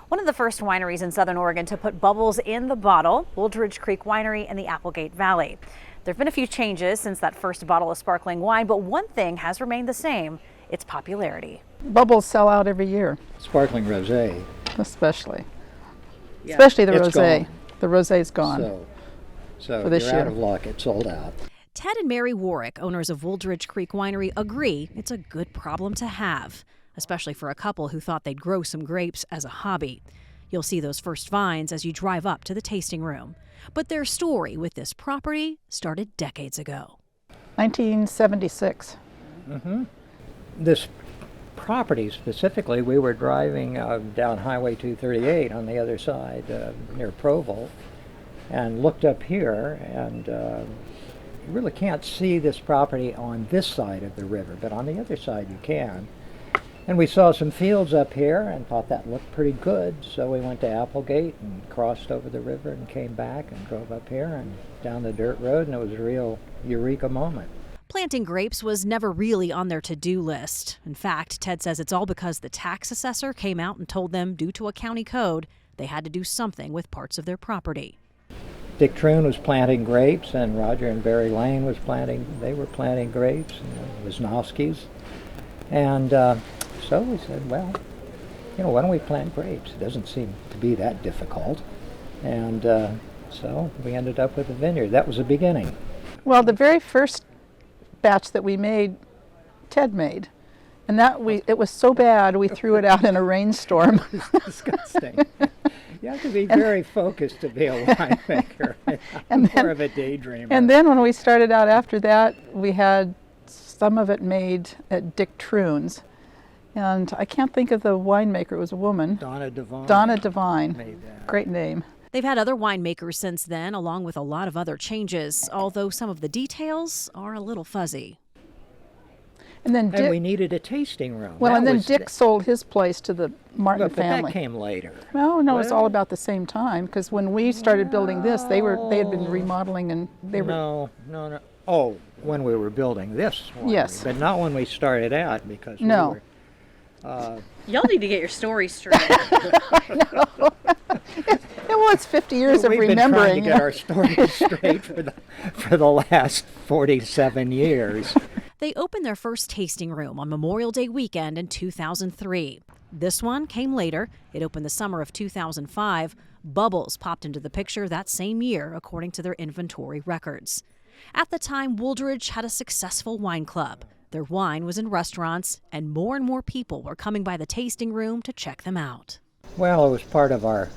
One of the first wineries in Southern Oregon to put bubbles in the bottle, Wooldridge Creek Winery in the Applegate Valley. There have been a few changes since that first bottle of sparkling wine, but one thing has remained the same: its popularity. Bubbles sell out every year. Sparkling rosé. Especially the rosé. Gone. The rosé's gone. So for this you're year. out of luck. It's sold out. Ted and Mary Warwick, owners of Wooldridge Creek Winery, agree it's a good problem to have, especially for a couple who thought they'd grow some grapes as a hobby. You'll see those first vines as you drive up to the tasting room. But their story with this property started decades ago. 1976. This property specifically, we were driving down Highway 238 on the other side near Provo and looked up here, and you really can't see this property on this side of the river, but on the other side you can. And we saw some fields up here and thought that looked pretty good, so we went to Applegate and crossed over the river and came back and drove up here and down the dirt road, and it was a real eureka moment. Planting grapes was never really on their to-do list. In fact, Ted says it's all because the tax assessor came out and told them, due to a county code, they had to do something with parts of their property. Dick Troon was planting grapes, and Roger and Barry Lane was planting grapes, and Wisnowski's. And so we said, well, why don't we plant grapes? It doesn't seem to be that difficult. And so we ended up with a vineyard. That was the beginning. Well, the very first batch that we made, Ted made. And it was so bad we threw it out in a rainstorm. It's disgusting. You have to be very focused to be a winemaker. I'm more of a daydreamer. And then when we started out after that, we had some of it made at Dick Troon's. And I can't think of the winemaker. It was a woman. Donna Devine. Donna Devine. Made that. Great name. They've had other winemakers since then, along with a lot of other changes, although some of the details are a little fuzzy. And then And we needed a tasting room. well, That and then was Dick sold his place to the Martin but family. that came later. Well, no, it's all Well- about the same time, because when we started building this, they had been remodeling, and they were. No. Oh, when we were building this one. Yes. But not when we started out, because No. we were... Y'all need to get your story straight. Well, it's 50 years of We've remembering. been trying to get our story straight for the last 47 years. They opened their first tasting room on Memorial Day weekend in 2003. This one came later. It opened the summer of 2005. Bubbles popped into the picture that same year, according to their inventory records. At the time, Wooldridge had a successful wine club. Their wine was in restaurants, and more people were coming by the tasting room to check them out. Well, it was part of our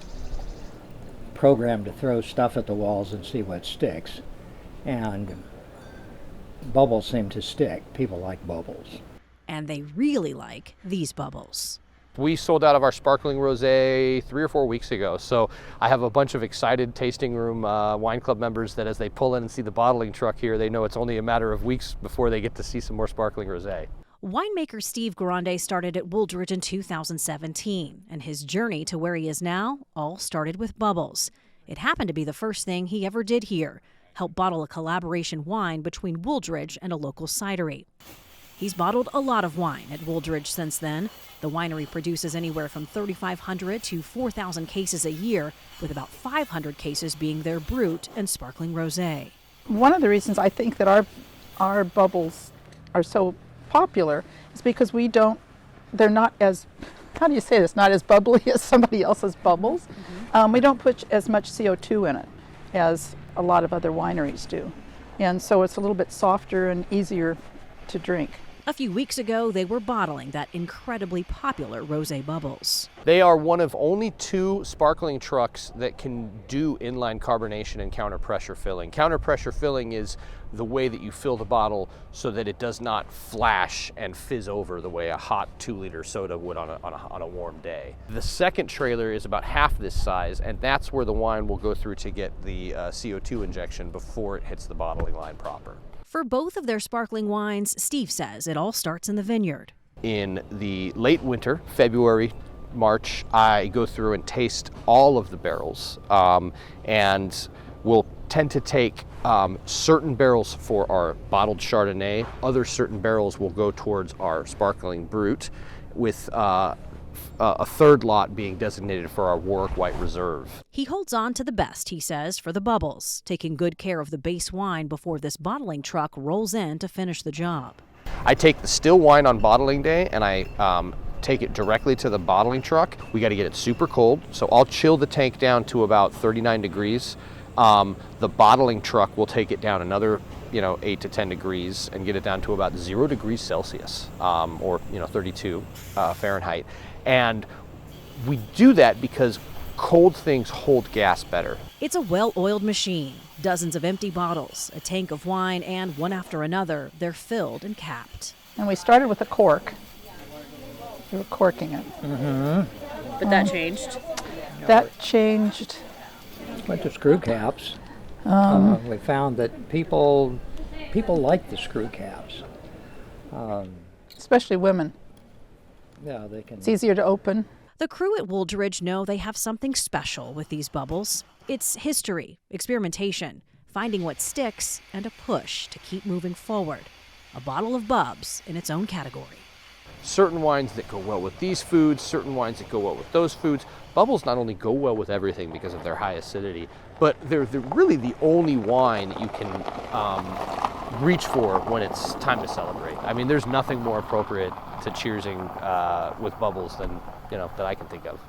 program to throw stuff at the walls and see what sticks. And bubbles seem to stick. People like bubbles. And they really like these bubbles. We sold out of our sparkling rosé 3 or 4 weeks ago, so I have a bunch of excited tasting room wine club members that as they pull in and see the bottling truck here, they know it's only a matter of weeks before they get to see some more sparkling rosé. Winemaker Steve Grande started at Wooldridge in 2017, and his journey to where he is now all started with bubbles. It happened to be the first thing he ever did here, help bottle a collaboration wine between Wooldridge and a local cidery. He's bottled a lot of wine at Wooldridge since then. The winery produces anywhere from 3,500 to 4,000 cases a year, with about 500 cases being their brut and sparkling rosé. One of the reasons I think that our bubbles are so popular is because they're not as, how do you say this, not as bubbly as somebody else's bubbles. We don't put as much CO2 in it as a lot of other wineries do. And so it's a little bit softer and easier to drink. A few weeks ago, they were bottling that incredibly popular rosé bubbles. They are one of only 2 sparkling trucks that can do inline carbonation and counter pressure filling. Counter pressure filling is the way that you fill the bottle so that it does not flash and fizz over the way a hot 2-liter soda would on a warm day. The second trailer is about half this size, and that's where the wine will go through to get the CO2 injection before it hits the bottling line proper. For both of their sparkling wines, Steve says it all starts in the vineyard. In the late winter, February, March, I go through and taste all of the barrels, and we'll tend to take certain barrels for our bottled Chardonnay. Other certain barrels will go towards our sparkling brut, with a third lot being designated for our Warwick White Reserve. He holds on to the best, he says, for the bubbles, taking good care of the base wine before this bottling truck rolls in to finish the job. I take the still wine on bottling day and I take it directly to the bottling truck. We got to get it super cold, so I'll chill the tank down to about 39 degrees. The bottling truck will take it down another 8 to 10 degrees and get it down to about 0 degrees Celsius, or 32 Fahrenheit. And we do that because cold things hold gas better. It's a well-oiled machine. Dozens of empty bottles, a tank of wine, and one after another, they're filled and capped. And we started with a cork. We were corking it. But that changed? That changed. Went to screw caps. We found that people like the screw caps. Especially women. Yeah, they can. It's easier to open. The crew at Wooldridge know they have something special with these bubbles. It's history, experimentation, finding what sticks, and a push to keep moving forward. A bottle of Bubs in its own category. Certain wines that go well with these foods, certain wines that go well with those foods. Bubbles not only go well with everything because of their high acidity, but they're really the only wine that you can reach for when it's time to celebrate. I mean, there's nothing more appropriate to cheersing with bubbles than that I can think of.